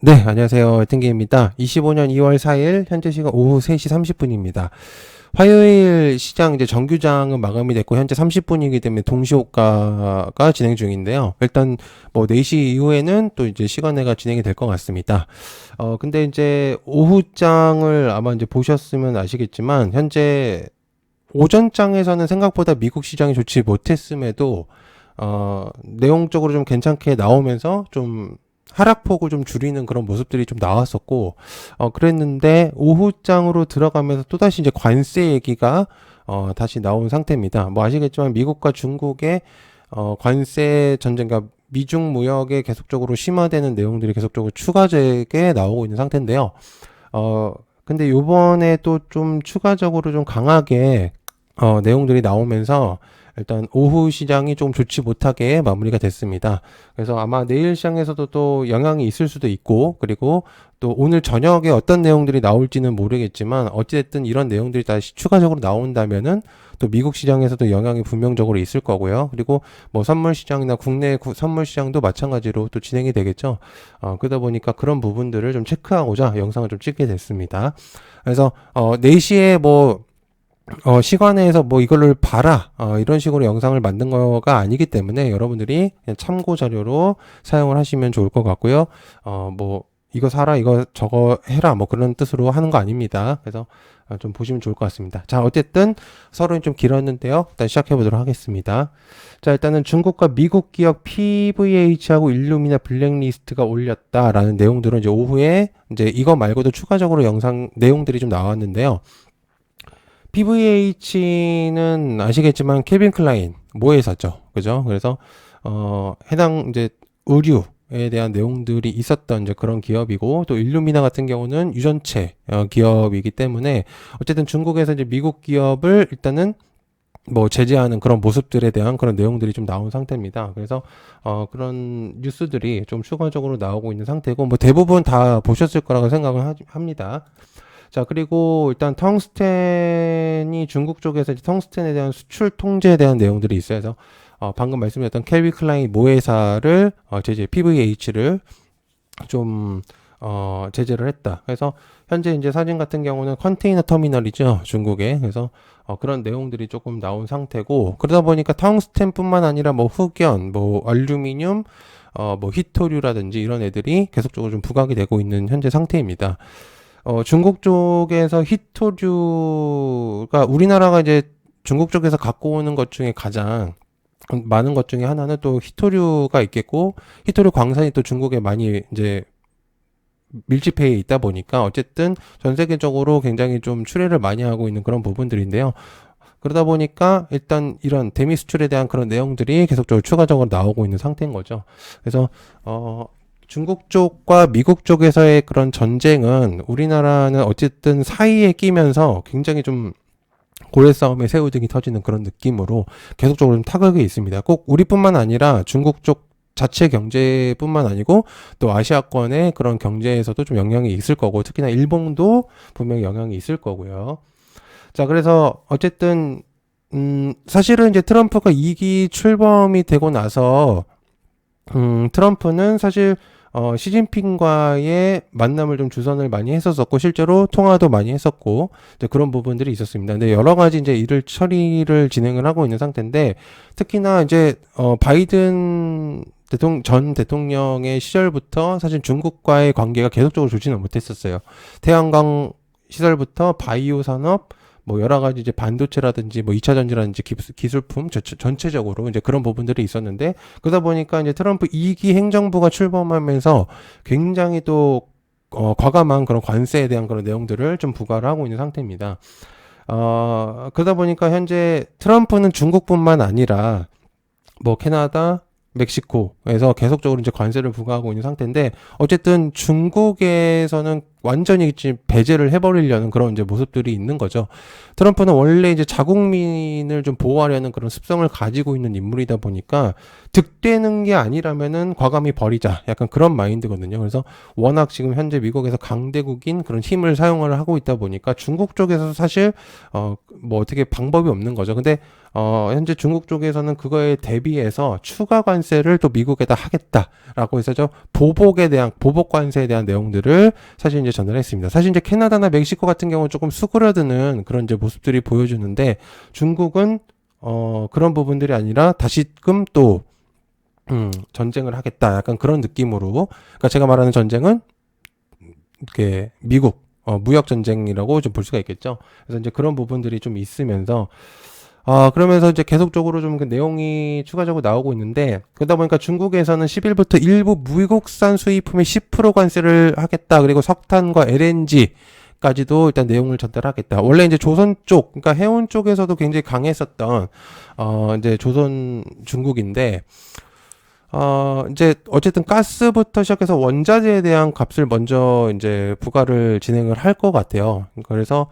네, 안녕하세요. 탱기입니다. 25년 2월 4일, 현재 시간 오후 3시 30분입니다. 화요일 시장 이제 정규장은 마감이 됐고, 현재 30분이기 때문에 동시호가가 진행 중인데요. 일단 뭐 4시 이후에는 또 이제 시간내가 진행이 될 것 같습니다. 근데 이제 오후장을 아마 이제 보셨으면 아시겠지만, 현재 오전장에서는 생각보다 미국 시장이 좋지 못했음에도, 내용적으로 좀 괜찮게 나오면서 좀 하락폭을 좀 줄이는 그런 모습들이 좀 나왔었고, 그랬는데, 오후장으로 들어가면서 또다시 이제 관세 얘기가, 다시 나온 상태입니다. 뭐 아시겠지만, 미국과 중국의, 관세 전쟁과 미중 무역에 계속적으로 심화되는 내용들이 계속적으로 추가되게 나오고 있는 상태인데요. 근데 요번에 또 좀 추가적으로 좀 강하게, 내용들이 나오면서, 일단 오후 시장이 좀 좋지 못하게 마무리가 됐습니다. 그래서 아마 내일 시장에서도 또 영향이 있을 수도 있고, 그리고 또 오늘 저녁에 어떤 내용들이 나올지는 모르겠지만, 어찌됐든 이런 내용들이 다시 추가적으로 나온다면은 또 미국 시장에서도 영향이 분명적으로 있을 거고요. 그리고 뭐 선물 시장이나 국내 선물 시장도 마찬가지로 또 진행이 되겠죠. 그러다 보니까 그런 부분들을 좀 체크하고자 영상을 좀 찍게 됐습니다. 그래서 4시에 뭐 시간에서 뭐 이거를 봐라 이런 식으로 영상을 만든 거가 아니기 때문에 여러분들이 그냥 참고 자료로 사용을 하시면 좋을 것 같고요. 뭐 이거 사라 이거 저거 해라 뭐 그런 뜻으로 하는 거 아닙니다. 그래서 좀 보시면 좋을 것 같습니다. 자, 어쨌든 서론이 좀 길었는데요. 일단 시작해 보도록 하겠습니다. 자, 일단은 중국과 미국 기업 PVH하고 일루미나 블랙리스트가 올렸다라는 내용들은 이제 오후에 이제 이거 말고도 추가적으로 영상 내용들이 좀 나왔는데요. PVH는 아시겠지만 케빈 클라인 모회사죠. 그죠? 그래서 해당 이제 의류에 대한 내용들이 있었던 이제 그런 기업이고, 또 일루미나 같은 경우는 유전체 기업이기 때문에 어쨌든 중국에서 이제 미국 기업을 일단은 뭐 제재하는 그런 모습들에 대한 그런 내용들이 좀 나온 상태입니다. 그래서 그런 뉴스들이 좀 추가적으로 나오고 있는 상태고, 뭐 대부분 다 보셨을 거라고 생각을 합니다. 자, 그리고 일단 텅스텐이 중국 쪽에서 이제 텅스텐에 대한 수출 통제에 대한 내용들이 있어요. 그래서 방금 말씀드렸던 켈빈 클라인 모회사를 제재 PVH를 좀 제재를 했다. 그래서 현재 이제 사진 같은 경우는 컨테이너 터미널이죠, 중국에. 그래서 그런 내용들이 조금 나온 상태고, 그러다 보니까 텅스텐뿐만 아니라 뭐 흑연, 뭐 알루미늄, 뭐 히토류라든지 이런 애들이 계속적으로 좀 부각이 되고 있는 현재 상태입니다. 중국 쪽에서 히토류가 우리나라가 이제 중국 쪽에서 갖고 오는 것 중에 가장 많은 것 중에 하나는 또 히토류가 있겠고, 히토류 광산이 또 중국에 많이 이제 밀집해 있다 보니까 어쨌든 전 세계적으로 굉장히 좀 출하를 많이 하고 있는 그런 부분들인데요. 그러다 보니까 일단 이런 대미 수출에 대한 그런 내용들이 계속적으로 추가적으로 나오고 있는 상태인 거죠. 그래서 중국 쪽과 미국 쪽에서의 그런 전쟁은 우리나라는 어쨌든 사이에 끼면서 굉장히 좀 고래 싸움에 새우등이 터지는 그런 느낌으로 계속적으로 좀 타격이 있습니다. 꼭 우리뿐만 아니라 중국 쪽 자체 경제뿐만 아니고 또 아시아권의 그런 경제에서도 좀 영향이 있을 거고, 특히나 일본도 분명히 영향이 있을 거고요. 자, 그래서 어쨌든 사실은 이제 트럼프가 2기 출범이 되고 나서 트럼프는 사실 시진핑과의 만남을 좀 주선을 많이 했었었고, 실제로 통화도 많이 했었고, 그런 부분들이 있었습니다. 근데 여러 가지 이제 일을 처리를 진행을 하고 있는 상태인데, 특히나 이제, 바이든 전 대통령의 시절부터 사실 중국과의 관계가 계속적으로 좋지는 못했었어요. 태양광 시설부터 바이오 산업, 뭐 여러 가지 이제 반도체라든지 뭐 2차 전지라든지 기술품 전체적으로 이제 그런 부분들이 있었는데, 그러다 보니까 이제 트럼프 2기 행정부가 출범하면서 굉장히 또 과감한 그런 관세에 대한 그런 내용들을 좀 부과를 하고 있는 상태입니다. 그러다 보니까 현재 트럼프는 중국뿐만 아니라 뭐 캐나다, 멕시코에서 계속적으로 이제 관세를 부과하고 있는 상태인데, 어쨌든 중국에서는 완전히 지금 배제를 해버리려는 그런 이제 모습들이 있는 거죠. 트럼프는 원래 이제 자국민을 좀 보호하려는 그런 습성을 가지고 있는 인물이다 보니까 득되는 게 아니라면은 과감히 버리자. 약간 그런 마인드거든요. 그래서 워낙 지금 현재 미국에서 강대국인 그런 힘을 사용을 하고 있다 보니까 중국 쪽에서 사실 뭐 어떻게 방법이 없는 거죠. 근데 현재 중국 쪽에서는 그거에 대비해서 추가 관세를 또 미국에다 하겠다라고 해서 보복 관세에 대한 내용들을 사실 이제 전달했습니다. 사실 이제 캐나다나 멕시코 같은 경우는 조금 수그러드는 그런 이제 모습들이 보여주는데 중국은 그런 부분들이 아니라 다시금 또 전쟁을 하겠다. 약간 그런 느낌으로. 그러니까 제가 말하는 전쟁은 이렇게 미국 무역 전쟁이라고 좀 볼 수가 있겠죠. 그래서 이제 그런 부분들이 좀 있으면서 그러면서 이제 계속적으로 좀 그 내용이 추가적으로 나오고 있는데, 그러다 보니까 중국에서는 10일부터 일부 미국산 수입품에 10% 관세를 하겠다. 그리고 석탄과 LNG까지도 일단 내용을 전달하겠다. 원래 이제 조선 쪽, 그러니까 해운 쪽에서도 굉장히 강했었던, 이제 조선 중국인데, 이제 어쨌든 가스부터 시작해서 원자재에 대한 값을 먼저 이제 부과를 진행을 할 것 같아요. 그래서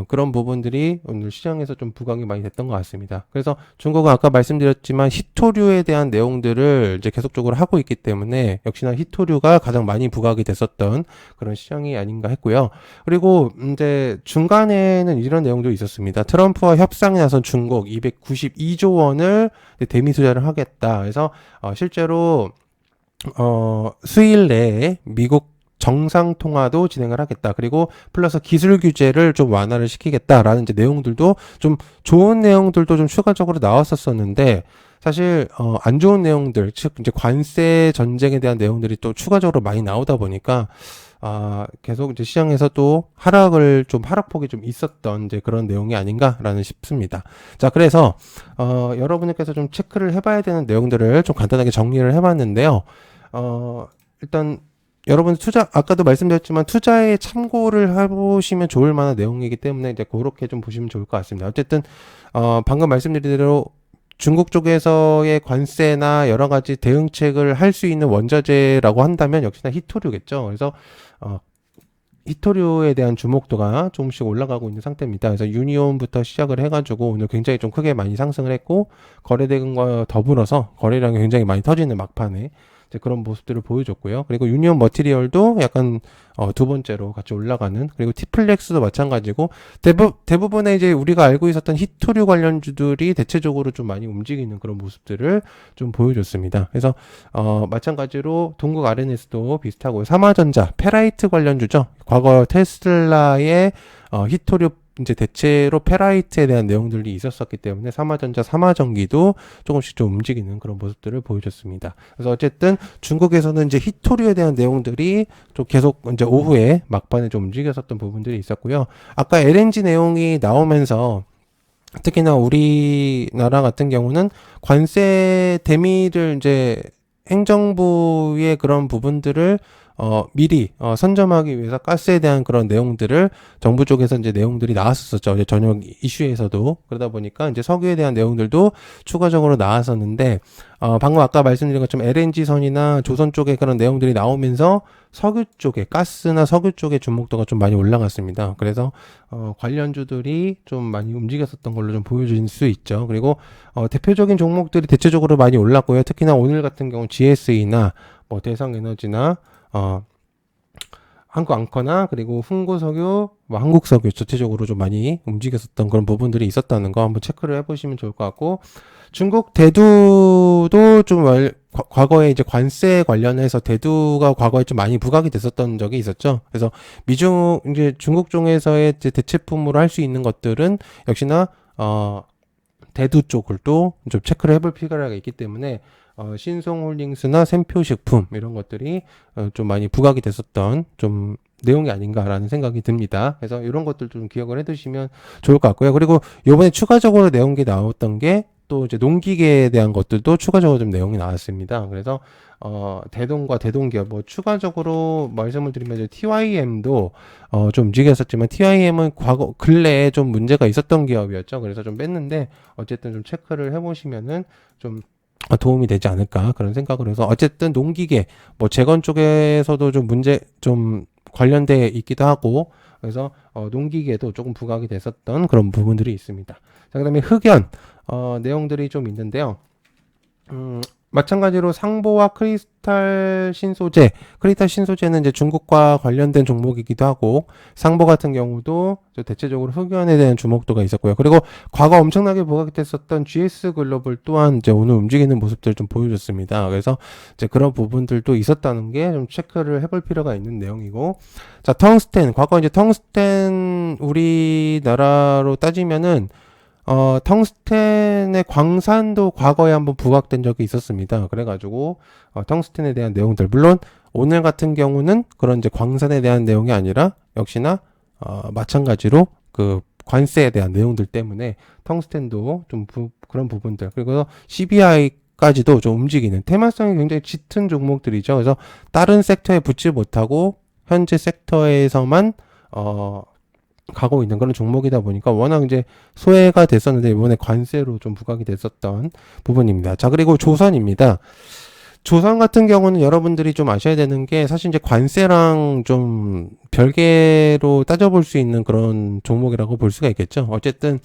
그런 부분들이 오늘 시장에서 좀 부각이 많이 됐던 것 같습니다. 그래서 중국은 아까 말씀드렸지만 히토류에 대한 내용들을 이제 계속적으로 하고 있기 때문에 역시나 히토류가 가장 많이 부각이 됐었던 그런 시장이 아닌가 했고요. 그리고 이제 중간에는 이런 내용도 있었습니다. 트럼프와 협상에 나선 중국 292조 원을 대미 투자를 하겠다. 그래서 실제로 수일 내에 미국 정상 통화도 진행을 하겠다. 그리고 플러스 기술 규제를 좀 완화를 시키겠다라는 이제 내용들도 좀 좋은 내용들도 좀 추가적으로 나왔었었는데 사실 안 좋은 내용들, 즉 이제 관세 전쟁에 대한 내용들이 또 추가적으로 많이 나오다 보니까 계속 이제 시장에서 또 하락폭이 좀 있었던 이제 그런 내용이 아닌가라는 싶습니다. 자, 그래서 여러분들께서 좀 체크를 해봐야 되는 내용들을 좀 간단하게 정리를 해봤는데요. 일단 여러분 아까도 말씀드렸지만 투자에 참고를 해보시면 좋을 만한 내용이기 때문에 이제 그렇게 좀 보시면 좋을 것 같습니다. 어쨌든, 방금 말씀드린 대로 중국 쪽에서의 관세나 여러 가지 대응책을 할 수 있는 원자재라고 한다면 역시나 히토류겠죠. 그래서, 히토류에 대한 주목도가 조금씩 올라가고 있는 상태입니다. 그래서 유니온부터 시작을 해가지고 오늘 굉장히 좀 크게 많이 상승을 했고, 거래대금과 더불어서 거래량이 굉장히 많이 터지는 막판에 이제 그런 모습들을 보여줬고요. 그리고 유니온 머티리얼도 약간 두 번째로 같이 올라가는, 그리고 티플렉스도 마찬가지고 대부분의 이제 우리가 알고 있었던 히토류 관련주들이 대체적으로 좀 많이 움직이는 그런 모습들을 좀 보여줬습니다. 그래서 마찬가지로 동국 RNS도 비슷하고 삼화전자, 페라이트 관련주죠. 과거 테슬라의 히토류 이제 대체로 페라이트에 대한 내용들이 있었었기 때문에 삼화전자, 삼화전기도 조금씩 좀 움직이는 그런 모습들을 보여줬습니다. 그래서 어쨌든 중국에서는 이제 히토류에 대한 내용들이 좀 계속 이제 오후에 막판에 좀 움직였었던 부분들이 있었고요. 아까 LNG 내용이 나오면서 특히나 우리나라 같은 경우는 관세 대미를 이제 행정부의 그런 부분들을 미리 선점하기 위해서 가스에 대한 그런 내용들을 정부 쪽에서 이제 내용들이 나왔었죠. 이제 저녁 이슈에서도. 그러다 보니까 이제 석유에 대한 내용들도 추가적으로 나왔었는데 방금 아까 말씀드린 것처럼 LNG 선이나 조선 쪽에 그런 내용들이 나오면서 석유 쪽에, 가스나 석유 쪽의 주목도가 좀 많이 올라갔습니다. 그래서 관련주들이 좀 많이 움직였었던 걸로 좀 보여줄 수 있죠. 그리고 대표적인 종목들이 대체적으로 많이 올랐고요. 특히나 오늘 같은 경우 GSE나 뭐 대성에너지나 한국앙커나 그리고 흥고석유, 뭐 한국석유 전체적으로 좀 많이 움직였었던 그런 부분들이 있었다는 거 한번 체크를 해보시면 좋을 것 같고, 중국 대두도 좀 과거에 이제 관세 관련해서 대두가 과거에 좀 많이 부각이 됐었던 적이 있었죠. 그래서 이제 중국 쪽에서의 이제 대체품으로 할 수 있는 것들은 역시나 대두 쪽을 또 좀 체크를 해볼 필요가 있기 때문에 신송홀딩스나 샘표식품 이런 것들이 좀 많이 부각이 됐었던 좀 내용이 아닌가라는 생각이 듭니다. 그래서 이런 것들 좀 기억을 해두시면 좋을 것 같고요. 그리고 이번에 추가적으로 내용이 나왔던 게 또 이제 농기계에 대한 것들도 추가적으로 좀 내용이 나왔습니다. 그래서 대동과 대동기업 뭐 추가적으로 말씀을 드리면 이제 TYM도 좀 움직였었지만 TYM은 근래에 좀 문제가 있었던 기업이었죠. 그래서 좀 뺐는데 어쨌든 좀 체크를 해보시면은 좀 도움이 되지 않을까 그런 생각을 해서, 어쨌든 농기계 뭐 재건 쪽에서도 좀 관련돼 있기도 하고, 그래서 농기계도 조금 부각이 됐었던 그런 부분들이 있습니다. 자, 그다음에 흑연 내용들이 좀 있는데요. 마찬가지로 상보와 크리스탈 신소재는 이제 중국과 관련된 종목이기도 하고, 상보 같은 경우도 대체적으로 흑연에 대한 주목도가 있었고요. 그리고 과거 엄청나게 부각됐었던 GS 글로벌 또한 이제 오늘 움직이는 모습들을 좀 보여줬습니다. 그래서 이제 그런 부분들도 있었다는 게 좀 체크를 해볼 필요가 있는 내용이고, 자, 과거 이제 텅스텐 우리나라로 따지면은 텅스텐의 광산도 과거에 한번 부각된 적이 있었습니다. 그래가지고, 텅스텐에 대한 내용들. 물론, 오늘 같은 경우는 그런 이제 광산에 대한 내용이 아니라, 역시나, 마찬가지로 그 관세에 대한 내용들 때문에 텅스텐도 좀 그런 부분들. 그리고 CBI까지도 좀 움직이는 테마성이 굉장히 짙은 종목들이죠. 그래서 다른 섹터에 붙지 못하고, 현재 섹터에서만, 가고 있는 그런 종목이다 보니까 워낙 이제 소외가 됐었는데 이번에 관세로 좀 부각이 됐었던 부분입니다. 자, 그리고 조선입니다. 조선 같은 경우는 여러분들이 좀 아셔야 되는 게 사실 이제 관세랑 좀 별개로 따져볼 수 있는 그런 종목이라고 볼 수가 있겠죠. 어쨌든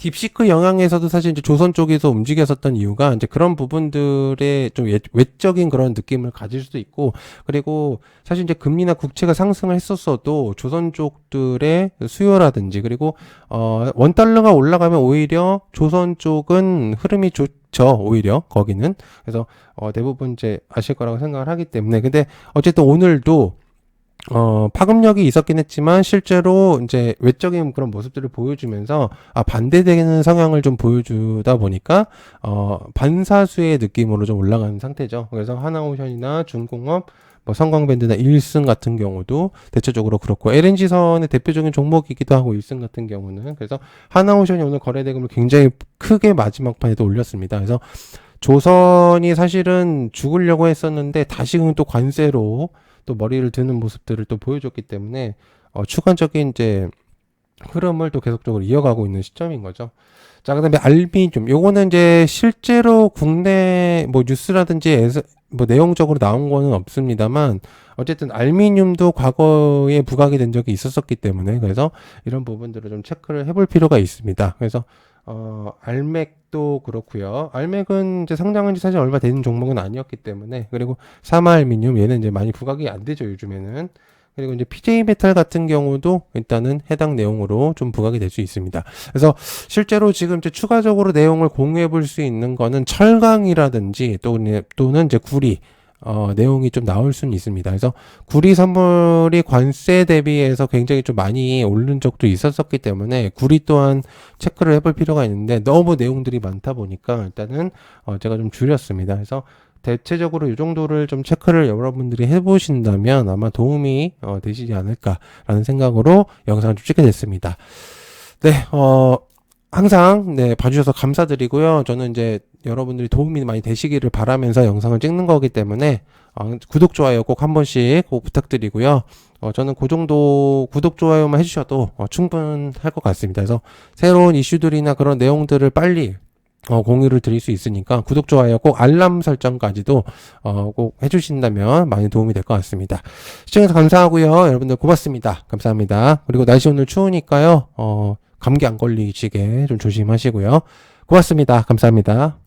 딥시크 영향에서도 사실 이제 조선 쪽에서 움직였었던 이유가 이제 그런 부분들의 좀 외적인 그런 느낌을 가질 수도 있고, 그리고 사실 이제 금리나 국채가 상승을 했었어도 조선 쪽들의 수요라든지, 그리고 원달러가 올라가면 오히려 조선 쪽은 흐름이 좋죠. 오히려 거기는. 그래서 대부분 이제 아실 거라고 생각을 하기 때문에. 근데 어쨌든 오늘도 파급력이 있었긴 했지만 실제로 이제 외적인 그런 모습들을 보여주면서 반대되는 성향을 좀 보여주다 보니까 반사수의 느낌으로 좀 올라가는 상태죠. 그래서 하나오션이나 중공업, 뭐 성광밴드나 일승 같은 경우도 대체적으로 그렇고, LNG선의 대표적인 종목이기도 하고 일승 같은 경우는. 그래서 하나오션이 오늘 거래대금을 굉장히 크게 마지막 판에도 올렸습니다. 그래서 조선이 사실은 죽으려고 했었는데 다시금 또 관세로 또 머리를 드는 모습들을 또 보여줬기 때문에 추가적인 이제 흐름을 또 계속적으로 이어가고 있는 시점인 거죠. 자, 그다음에 알미늄. 요거는 이제 실제로 국내 뭐 뉴스라든지 뭐 내용적으로 나온 거는 없습니다만, 어쨌든 알미늄도 과거에 부각이 된 적이 있었었기 때문에, 그래서 이런 부분들을 좀 체크를 해볼 필요가 있습니다. 그래서 알맥도 그렇고요. 알맥은 이제 상장한 지 사실 얼마 되는 종목은 아니었기 때문에, 그리고 사마알미늄 얘는 이제 많이 부각이 안 되죠, 요즘에는. 그리고 이제 PJ메탈 같은 경우도 일단은 해당 내용으로 좀 부각이 될 수 있습니다. 그래서 실제로 지금 이제 추가적으로 내용을 공유해 볼 수 있는 거는 철강이라든지 또는 이제 구리, 내용이 좀 나올 수는 있습니다. 그래서 구리 선물이 관세 대비해서 굉장히 좀 많이 오른 적도 있었었기 때문에 구리 또한 체크를 해볼 필요가 있는데, 너무 내용들이 많다 보니까 일단은 제가 좀 줄였습니다. 그래서 대체적으로 이 정도를 좀 체크를 여러분들이 해보신다면 아마 도움이 되시지 않을까라는 생각으로 영상을 좀 찍게 됐습니다. 네, 항상 봐주셔서 감사드리고요. 저는 이제 여러분들이 도움이 많이 되시기를 바라면서 영상을 찍는 거기 때문에 구독, 좋아요 꼭 한 번씩 꼭 부탁드리고요. 저는 그 정도 구독, 좋아요만 해주셔도 충분할 것 같습니다. 그래서 새로운 이슈들이나 그런 내용들을 빨리 공유를 드릴 수 있으니까 구독, 좋아요 꼭 알람 설정까지도 꼭 해주신다면 많이 도움이 될 것 같습니다. 시청해서 감사하고요. 여러분들 고맙습니다. 감사합니다. 그리고 날씨 오늘 추우니까요. 감기 안 걸리시게 좀 조심하시고요. 고맙습니다. 감사합니다.